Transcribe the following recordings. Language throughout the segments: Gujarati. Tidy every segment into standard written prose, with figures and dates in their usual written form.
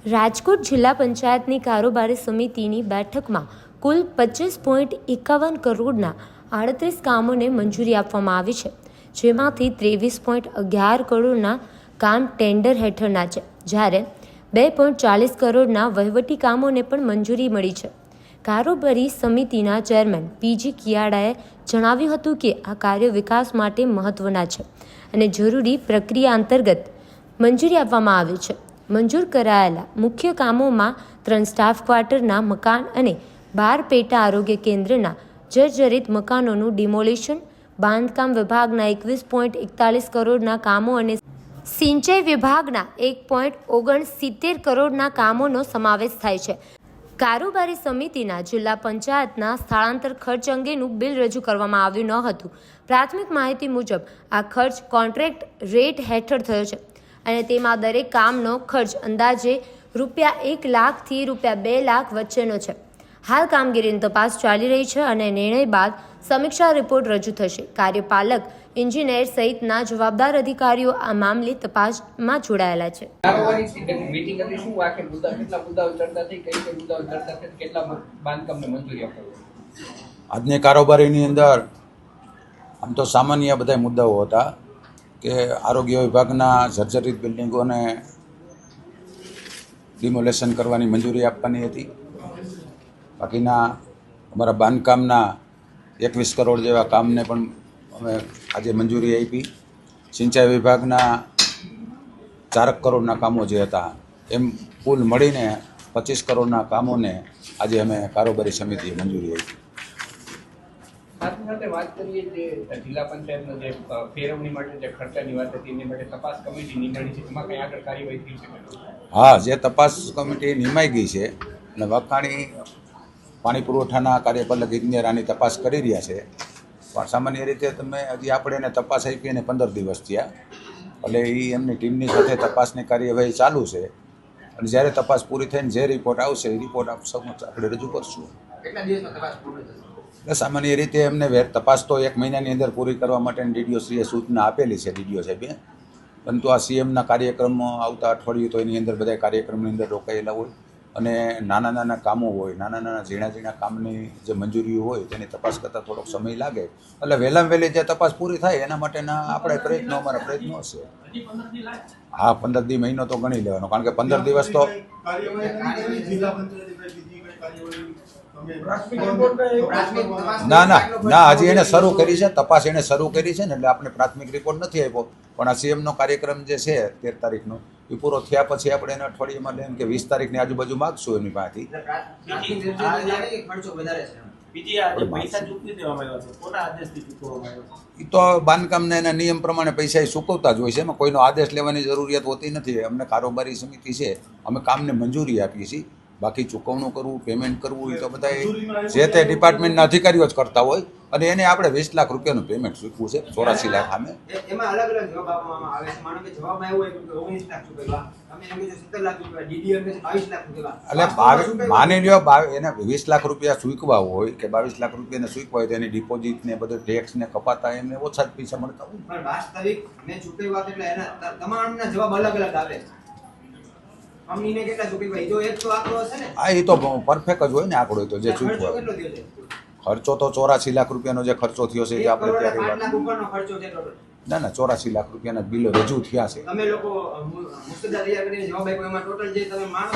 રાજકોટ જિલ્લા પંચાયતની કારોબારી સમિતિની બેઠકમાં કુલ 25.51 કરોડના 38 કામોને મંજૂરી આપવામાં આવી છે, જેમાંથી 23.11 કરોડના કામ ટેન્ડર હેઠળના છે, જ્યારે 2.40 કરોડના વહીવટી કામોને પણ મંજૂરી મળી છે. કારોબારી સમિતિના ચેરમેન પીજી કિયાડાએ જણાવ્યું હતું કે આ કાર્યો વિકાસ માટે મહત્વના છે અને જરૂરી પ્રક્રિયા અંતર્ગત મંજૂરી આપવામાં આવી છે. મંજૂર કરાયેલા મુખ્ય કામોમાં 3 સ્ટાફ ક્વાર્ટરના મકાન અને 12 પેટા આરોગ્ય કેન્દ્રના જર્જરિત મકાનોનું ડિમોલિશન, બાંધકામ વિભાગના 21.41 કરોડના કામો અને સિંચાઈ વિભાગના 1.69 કરોડના કામોનો સમાવેશ થાય છે. કારોબારી સમિતિના જિલ્લા પંચાયતના સ્થળાંતર ખર્ચ અંગેનું બિલ રજૂ કરવામાં આવ્યું ન હતું. પ્રાથમિક માહિતી મુજબ આ ખર્ચ કોન્ટ્રાક્ટ રેટ હેઠળ થયો છે અને તેમાં દરેક કામનો ખર્ચ અંદાજે ₹1 લાખથી ₹2 લાખ વચ્ચેનો છે. હાલ કામગીરીની તપાસ ચાલી રહી છે અને નિર્ણય બાદ સમીક્ષા રિપોર્ટ રજૂ થશે. કાર્યપાલક એન્જિનિયર સહિતના જવાબદાર અધિકારીઓ આ મામલે તપાસમાં જોડાયેલા છે. આજની કારોબારીની અંદર આમ તો સામાન્ય બધા મુદ્દાઓ હતા કે આરોગ્ય વિભાગના જર્જરિત બિલ્ડિંગોને ડિમોલેશન કરવાની મંજૂરી આપવાની હતી. બાકીના અમારા બાંધકામના 21 કરોડ જેવા કામને પણ અમે આજે મંજૂરી આપી. સિંચાઈ વિભાગના 4 કરોડના કામો જે હતા એમ કુલ મળીને 25 કરોડના કામોને આજે અમે કારોબારી સમિતિએ મંજૂરી આપી. સાથે વાત કરીએ જે જિલ્લા પંચાયતનો જે ફેરવણી માટે જે ખર્ચાની વાત હતી એની માટે તપાસ કમિટી નિમાણી છે, એમાં કઈ આગળ કાર્યવાહી થઈ શકે? હા, જે તપાસ કમિટી નિમાઈ ગઈ છે અને વખાણી પાણી પુરવઠાના કાર્યપાલક ઇજનેર આની તપાસ કરી રહ્યા છે. પણ સામાન્ય રીતે હજી આપણે એને તપાસ આપી અને 15 દિવસ થયા, એટલે એ એમની ટીમની સાથે તપાસની કાર્યવાહી ચાલુ છે અને જ્યારે તપાસ પૂરી થઈને જે રિપોર્ટ આવશે એ રિપોર્ટ સમક્ષ આપણે રજૂ કરશું. કેટલા દિવસમાં તપાસ પૂરી થશે? સામાન્ય રીતે એમને તપાસ તો 1 મહિનાની અંદર પૂરી કરવા માટેની ડીડીઓશ્રીએ સૂચના આપેલી છે, ડીડીઓ સાહેબે. પરંતુ આ સીએમના કાર્યક્રમો આવતા અઠવાડિયું તો એની અંદર બધા કાર્યક્રમની અંદર રોકાયેલા હોય અને નાના નાના કામો હોય, નાના નાના ઝીણા કામની જે મંજૂરીઓ હોય તેની તપાસ કરતાં થોડોક સમય લાગે. એટલે વહેલામાં વહેલી જે તપાસ પૂરી થાય એના માટેના અમારા પ્રયત્નો હશે. હા, 15 દી મહિનો તો ગણી લેવાનો, કારણ કે 15 દિવસ તો ના હજી એને શરૂ કરી છે, તપાસ એને શરૂ કરી છે ને, એટલે આપણે પ્રાથમિક રિપોર્ટ નથી આપ્યો. પણ આ સીએમનો કાર્યક્રમ જે છે 13 તારીખનો એ પૂરો થયા પછી આપણે એને અઠવાડિયામાં એમ કે 20 તારીખની આજુબાજુ માગશું એની પાસેથી. એ તો બાંધકામના એના નિયમ પ્રમાણે પૈસા એ ચૂકવતા જ હોય છે, એમાં કોઈનો આદેશ લેવાની જરૂરિયાત હોતી નથી. અમને કારોબારી સમિતિ છે, અમે કામને મંજૂરી આપીએ છીએ. બાકી ચૂકવણું કરવું, પેમેન્ટ કરવું એ તો બધા જે તે ડિપાર્ટમેન્ટના અધિકારીઓ જ કરતા હોય અને એને આપણે 20 લાખ રૂપિયાનું પેમેન્ટ ચૂકવું છે. 84 લાખ સામે એમાં અલગ અલગ જવાબ આપવામાં આવે છે. માનો કે જવાબમાં એવું હોય કે 19 લાખ ચૂકવ્યા, તમે એમ કીધું 17 લાખ ચૂકવ્યા, ડીડીએમ કે 22 લાખ ચૂકવ્યા. એટલે માની લ્યો એને 20 લાખ રૂપિયા ચૂકવા હોય કે 22 લાખ રૂપિયાને ચૂકવા હોય તો એની ડિપોઝિટ ને બધું ટેક્સ ને કપાતા એમને ઓછા જ પૈસા મળતા હોય. પણ વાસ્તવિક મેં ચૂકવ્યા એટલે એના તમામના જવાબ અલગ અલગ આવે. અમીને કેટલા ચૂકવ્યા એ તો એક તો આંકડો હશે ને? હા, એ તો પરફેક્ટ જ હોય ને આંકડો તો જે ચૂકવા. ખર્ચો તો 84 લાખ રૂપિયાનો જે ખર્ચો થયો છે એ આપણે ત્યારે વાત ના 84 લાખ રૂપિયાના બિલો રજૂ થયા છે. તમે લોકો મુસ્તદા તૈયાર કરીને જવાબ આપ્યો, એમાં ટોટલ જે તમે માનો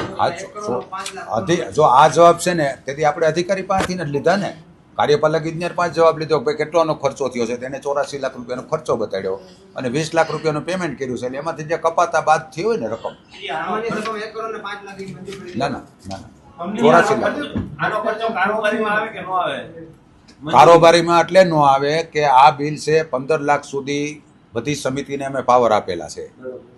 જો આ જવાબ છે ને તેથી આપણે અધિકારી પાસેથી જ લીધા ને. કાર્યપાલક ઇજનેર પાસે જવાબ લીધો કે ભાઈ કેટલાનો ખર્ચો થયો છે, તેને 84 લાખ રૂપિયાનો ખર્ચો બતાડ્યો અને 20 લાખ રૂપિયાનું પેમેન્ટ કર્યું છે. એટલે એમાંથી જે કપાતા બાદ થઈ હોય ને રકમ, ના 84 લાખ કારોબારીમાં એટલે ન આવે કે આ બિલ છે 15 લાખ સુધી. બધી સમિતિને અમે પાવર આપેલા છે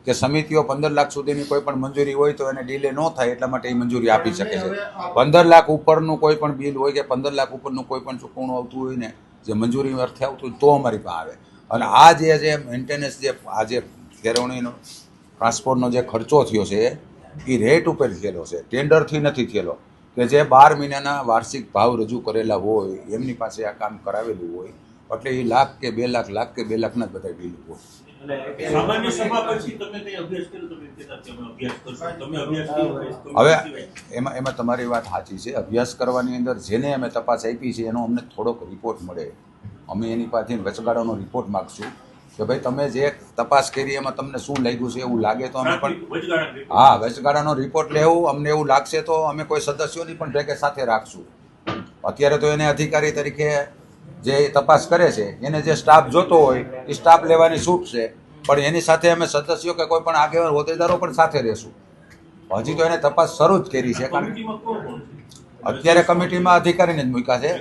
કે સમિતિઓ 15 લાખ સુધીની કોઈ પણ મંજૂરી હોય તો એને ડીલે ન થાય એટલા માટે એ મંજૂરી આપી શકે છે. 15 લાખ ઉપરનું કોઈ પણ બિલ હોય કે 15 લાખ ઉપરનું કોઈ પણ ચૂકવણું આવતું હોય ને, જે મંજૂરી અર્થે આવતું હોય તો અમારી પાસે આવે. અને આ જે મેન્ટેનન્સ આ જે ફેરવણીનો ટ્રાન્સપોર્ટનો જે ખર્ચો થયો છે એ રેટ ઉપર થયેલો છે, ટેન્ડરથી નથી થયેલો. કે જે 12 મહિનાના વાર્ષિક ભાવ રજૂ કરેલા હોય એમની પાસે આ કામ કરાવેલું હોય એટલે એ લાખ કે 2 લાખ, લાખ કે 2 લાખના જ બધા બિલ હોય. સામાન્ય સભા પછી તમે કઈ અભ્યાસ કર્યો? તમે કહેતા કે અમે અભ્યાસ કરશું, તમે અભ્યાસ કર્યો? હવે એમાં તમારી વાત સાચી છે. અભ્યાસ કરવાની અંદર જેને અમે તપાસ આપી છે એનો અમને થોડોક રિપોર્ટ મળે, અમે એની પાસેથી વચગાળાનો રિપોર્ટ માગશું કે ભાઈ તમે જે તપાસ કરી એમાં તમને શું લાગ્યું છે. એવું લાગે તો અમે પણ હા વચગાળાનો રિપોર્ટ લેવું. અમને એવું લાગશે તો અમે કોઈ સદસ્યોની પણ ભેગે સાથે રાખશું. અત્યારે તો એને અધિકારી તરીકે જે તપાસ કરે છે એને જે સ્ટાફ જોતો હોય એ સ્ટાફ લેવાની છૂટ છે, પણ એની સાથે અમે સદસ્યો કે કોઈ પણ આગેવાન હોદ્દેદારો પણ સાથે રહેશું. હજી તો એને તપાસ શરૂ જ કરી છે. કારણ અત્યારે કમિટીમાં અધિકારીને જ મૂક્યા છે.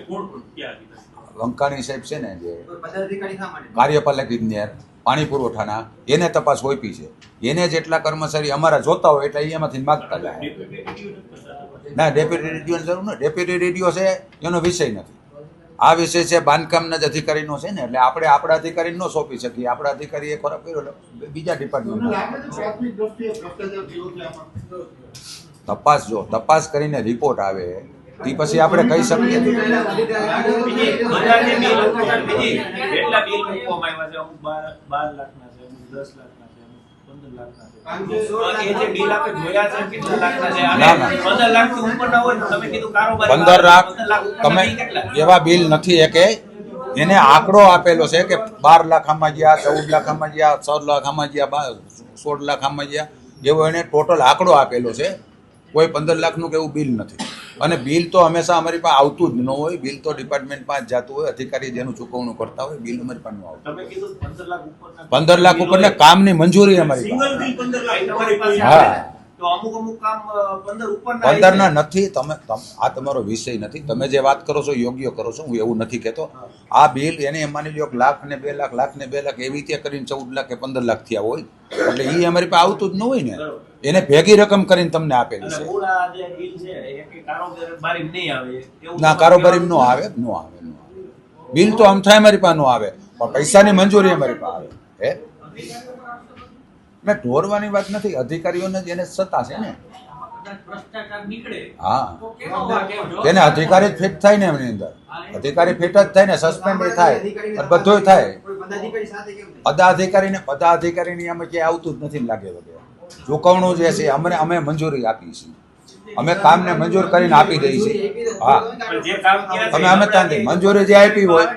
વંકાણી સાહેબ છે ને જે પદાધિકારી શા માટે? કાર્યપાલક ઇજનેર પાણી પુરવઠાના, એને તપાસ સોંપી છે. એને જેટલા કર્મચારી અમારા જોતા હોય એટલે એમાંથી માગતા જાય. ના ડેપ્યુટી રેડિયોની જરૂર નથી. ડેપ્યુટી રેડિયો છે એનો વિષય નથી. આ વિષય છે બાંધકામના જ અધિકારીનો છે ને, એટલે આપણે આપણા અધિકારીને ન સોંપી શકીએ. આપણા અધિકારીએ ખોરાક કર્યો બીજા ડિપાર્ટમેન્ટ તપાસ કરીને રિપોર્ટ આવે તે પછી આપણે કહી શકીએ. બધા જે બિલ કેટલા બિલ મૂકવામાં આવ્યા છે? અમુક 12 લાખના છે, અમુક 10 લાખના છે, અમુક 15 લાખના છે. એ જે બિલ આપણે જોયા છે કેટલા લાખના છે? અને 15 લાખથી ઉપરના હોય તો તમે કીધું કારોબાર 15 લાખ તમે એવા બિલ નથી કે એને આંકડો આપેલો છે કે 12 લાખ આમાં ગયા, 14 લાખ આમાં ગયા, 6 લાખ આમાં ગયા, 16 લાખ આમાં ગયા, એવો એને ટોટલ આંકડો આપેલો છે. કોઈ 15 લાખનું કે એવું બિલ નથી. અને બિલ તો હંમેશા અમારી પાસે આવતું જ ન હોય. બિલ તો ડિપાર્ટમેન્ટમાં જ જતું હોય, અધિકારી જેનું ચૂકવણું કરતા હોય. બિલ અમારી પાસે ન આવતું. તમે કીધું 15 લાખ ઉપરના 15 લાખ ઉપરના કામની મંજૂરી અમારી સિંગલ પાસે. બિલ 15 લાખ તમારી પાસે. હા તો અમુક કામ 15 ઉપરના 15 ના નથી. આ તમારો વિષય નથી. તમે જે વાત કરો છો યોગ્ય કરો છો, હું એવું નથી કહેતો. આ બિલ એને માની લ્યો કે લાખ ને 2 લાખ, લાખ ને 2 લાખ એવી રીતે કરીને 14 લાખ કે 15 લાખ થયા હોય, એટલે એ અમારી પાસે આવતું જ ન હોય ને. એને ભેગી રકમ કરીને તમને આપેલી છે. મૂળ આ જે બિલ છે એ કે કારોબારી નહીં આવે એવું ના કારોબારી નો આવે. બિલ તો આમ થાય અમારી પાસે નો આવે, પણ પૈસાની મંજૂરી અમારી પાસે આવે. હે મેં ઢોરવાની વાત નથી. અધિકારીઓને જ એને સત્તા છે ને. ભ્રષ્ટાચાર નીકળે હા તો કેવો એને અધિકારી જ ફિટ થાય ને એમની અંદર. અધિકારી ફિટ જ થાય ને, સસ્પેન્ડ થાય, બધું થાય. કોઈ પદાધિકારી સાથે કેમ નહીં? બધા અધિકારીની અમે ક્યાંય આવતું જ નથી લાગે વગેરે. ચૂકવણું જે છે અમે મંજૂરી આપી છીએ. અમે કામને મંજૂર કરીને આપી દઈએ છીએ. હા જે કામ કર્યા છે તમે અમે ત્યાંથી મંજૂરી જે આપી હોય.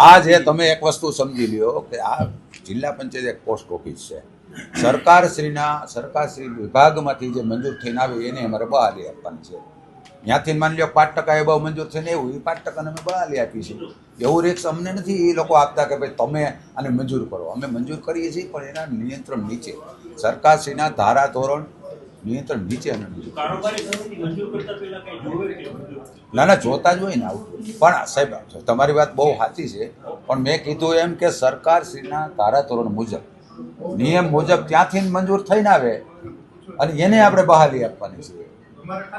આ જે તમે એક વસ્તુ સમજી લ્યો કે આ જિલ્લા પંચાયત એક પોસ્ટ ઓફિસ છે. સરકારશ્રી વિભાગમાંથી જે મંજૂર થઈને આવે એને અમારે બહાલી આપવાની છે. ત્યાંથી માની લ્યો 5% એબવ મંજૂર થઈને એવું, એ 5% અમે બહાલી આપી છે. એવું રિક્સ અમને નથી એ લોકો આપતા કે ભાઈ તમે આને મંજૂર કરો. અમે મંજૂર કરીએ છીએ પણ એના નિયંત્રણ નીચે, સરકારશ્રીના ધારા ધોરણ નિયંત્રણ નીચે અમે મંજૂર. કારોબારી સમિતિ મંજૂર કરતા પહેલા કઈ જોવે કે મંજૂર? ના જોતા જ હોય ને આવું. પણ સાહેબ તમારી વાત બહુ સાચી છે, પણ મેં કીધું એમ કે સરકારશ્રીના ધારા ધોરણ મુજબ, નિયમ મુજબ ત્યાંથી મંજૂર થઈને આવે અને એને આપણે બહાલી આપવાની છે.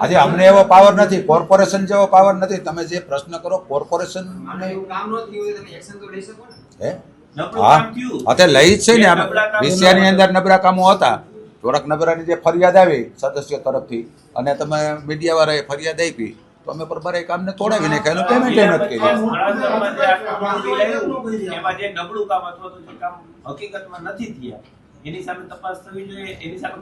આજે અમને એવો પાવર નથી, કોર્પોરેશન જેવો પાવર નથી. તમે જે પ્રશ્ન કરો કોર્પોરેશન આને એવું કામ ન થયું હોય તો તમે એક્શન તો લઈ શકો ને. હે નબળું હા કામ થયું. અત્યારે લઈ જ છે ને. વિષયની અંદર નબળા કામો હતા. થોડાક નબળાની જે ફરિયાદ આવી સદસ્યો તરફથી અને તમે મીડિયાવાળાએ ફરિયાદ આપી તો અમે બરાબર એ કામને તોડાવી નાખ્યા, એનું પેમેન્ટ નથી કર્યું. ઘણામાં જે આટલું બિલ આવ્યું, એમાં જે નબળું કામ અથવા તો જે કામ હકીકતમાં નથી થયા એની સામે તપાસ થવી જોઈએ, એની સામે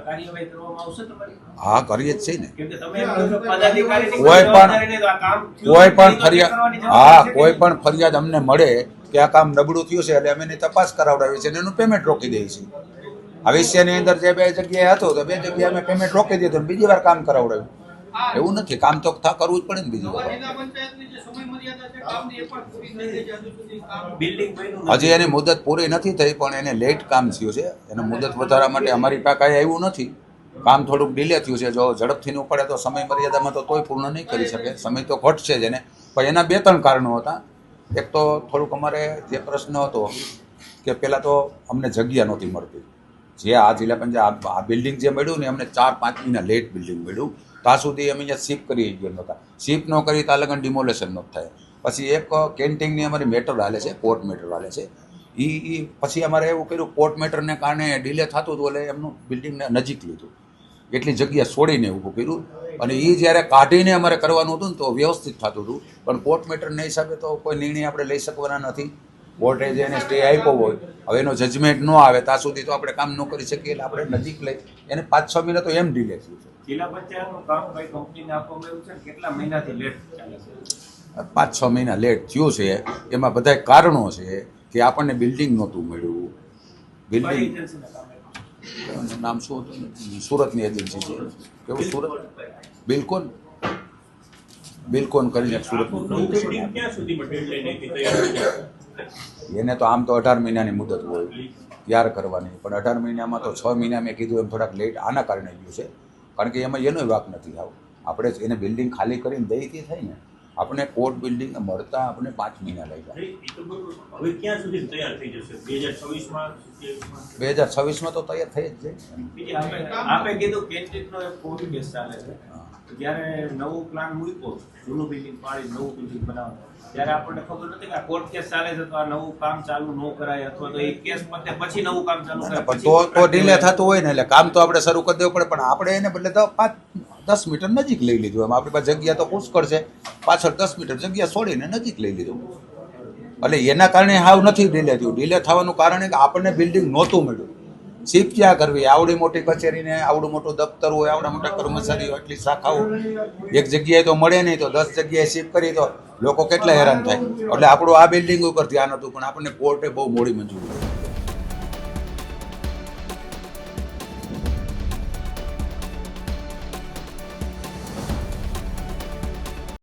કાર્યવાહી કરવામાં આવશે તમારી? હા કરીએ જ છે ને. કેમ કે તમે એમ કહો છો પદાધિકારીની કોઈ પણ- જવાબદારી નહીં, તો આ કામ થયું કોઈ પણ નથી તો check કરવાની ફરિયાદ હા જવાબદારી છે કોઈ કે પણ ફરિયાદ અમને મળે કે આ કામ નબળું થયું છે એટલે અમે એની તપાસ કરાવડાવી છે અને એનું પેમેન્ટ રોકી દઈએ છીએ. આ વિષયની અંદર જે 2 જગ્યાએ હતો તો 2 જગ્યાએ અમે પેમેન્ટ રોકી દીધું અને બીજી વાર કામ કરાવડાવ્યું. એવું નથી, કામ તો કરવું જ પડે ને બીજી વાર. બિલ્ડિંગ બન્યું હજી એની મુદત પૂરી નથી થઈ પણ એને લેટ કામ થયું છે. એને મુદત વધારવા માટે અમારી પાસે કાંઈ આવ્યું નથી. કામ થોડુંક ડિલે થયું છે. જો ઝડપથી ન પડે તો સમય મર્યાદામાં તો તોય પૂર્ણ નહીં કરી શકે. સમય તો ઘટશે જ એને. પણ એના 2-3 કારણો હતા. એક તો થોડુંક અમારે જે પ્રશ્ન હતો કે પહેલાં તો અમને જગ્યા નહોતી મળતી. જે આ જિલ્લા પંચાયત આ બિલ્ડિંગ જે મળ્યું ને અમને 4-5 મહિના લેટ બિલ્ડિંગ મળ્યું. ત્યાં સુધી અમે અહીંયા શિફ્ટ કરી ગયા નહોતા. શિફ્ટ ન કરી ત્યાં લગન ડિમોલેશન ન થાય. પછી એક કેન્ટીનની અમારી મેટર હાલે છે, કોર્ટ મેટર હાલે છે. એ પછી અમારે એવું કર્યું, કોર્ટ મેટરને કારણે ડિલે થતું હતું એટલે એમનું બિલ્ડિંગને નજીક લીધું, એટલી જગ્યા છોડીને ઊભું કર્યું. અને એ જ્યારે કાઢીને અમારે કરવાનું હતું ને તો વ્યવસ્થિત થતું હતું. પણ કોર્ટ મેટરના હિસાબે તો કોઈ નિર્ણય આપણે લઈ શકવાના નથી. કોર્ટે જે એને સ્ટે આપ્યો હોય હવે એનો જજમેન્ટ ન આવે ત્યાં સુધી તો આપણે કામ ન કરી શકીએ એટલે આપણે નજીક લઈ એને 5-6 મહિના તો એમ ડીલે થયું છે. જિલ્લા પંચાયતનું કામ કઈ કંપનીને આપવામાં આવ્યું છે ને કેટલા મહિનાથી લેટ ચાલે છે? 5-6 મહિના લેટ થયું છે. એમાં બધા કારણો છે કે આપણને બિલ્ડિંગ નહોતું મળ્યું. કઈ બિલ્ડિંગ એજન્સીને કામ આપ્યું? નામ શું હતું? સુરતની એજન્સી છે. કેવું સુરત? બિલકોન કરીને સુરતનું નવું બિલ્ડિંગ ક્યાં સુધીમાં ડેડલાઈન આપી તૈયાર થઈ જશે? એને તો આમ તો 18 મહિનાની મુદત હોય તૈયાર કરવાની, પણ 18 મહિનામાં તો 6 મહિના મેં કીધું એમ થોડાક લેટ આના કારણે ગયું છે, કારણ કે એમાં એનો વાક નથી આવ. આપણે એને બિલ્ડિંગ ખાલી કરીને દઈ તે થાય ને, આપણે કોર્ટ બિલ્ડિંગ મળતા આપણે 5 મહિના લઈ જાય. નહીં, એ તો બરોબર. હવે ક્યાં સુધી તૈયાર થઈ જશે? 2026માં 2026માં તો તૈયાર થઈ જ જાય. બીજી આપે કીધું કેન્ટીનનો એક કોર્ટ કેસ ચાલે છે. જ્યારે નવું પ્લાન મૂક્યો, જૂનું બિલ્ડિંગ પાડી નવું બિલ્ડિંગ બનાવવાનું, ત્યારે આપણને ખબર નથી કે આ કોર્ટ કેસ ચાલે છે તો આ નવું કામ ચાલુ ન કરાય, અથવા તો એ કેસ પતે પછી નવું કામ ચાલુ કરાય. પણ તો ડીલે થતું હોય ને એટલે કામ તો આપણે શરૂ કરી દેવું પડે, પણ આપણે એને બદલે તો 5-10 મીટર નજીક લઈ લીધું. એમ આપણી પાસે જગ્યા તો પુષ્કળ છે, પાછળ 10 મીટર જગ્યા છોડીને નજીક લઈ લીધું. એટલે એના કારણે હાવ નથી ડીલે થયું. ડીલે થવાનું કારણ કે આપણને બિલ્ડિંગ નહોતું મળ્યું. શિફ્ટ ક્યાં કરવી? આવડી મોટી કચેરીને આવડું મોટું દફતર હોય, આવડા મોટા કર્મચારીઓ, એટલી શાખાઓ એક જગ્યાએ તો મળે નહીં, તો 10 જગ્યાએ શિફ્ટ કરી તો લોકો કેટલા હેરાન થાય. એટલે આપણું આ બિલ્ડિંગ ઉપર ધ્યાન હતું, પણ આપણને કોર્ટે બહુ મોડી મંજૂરી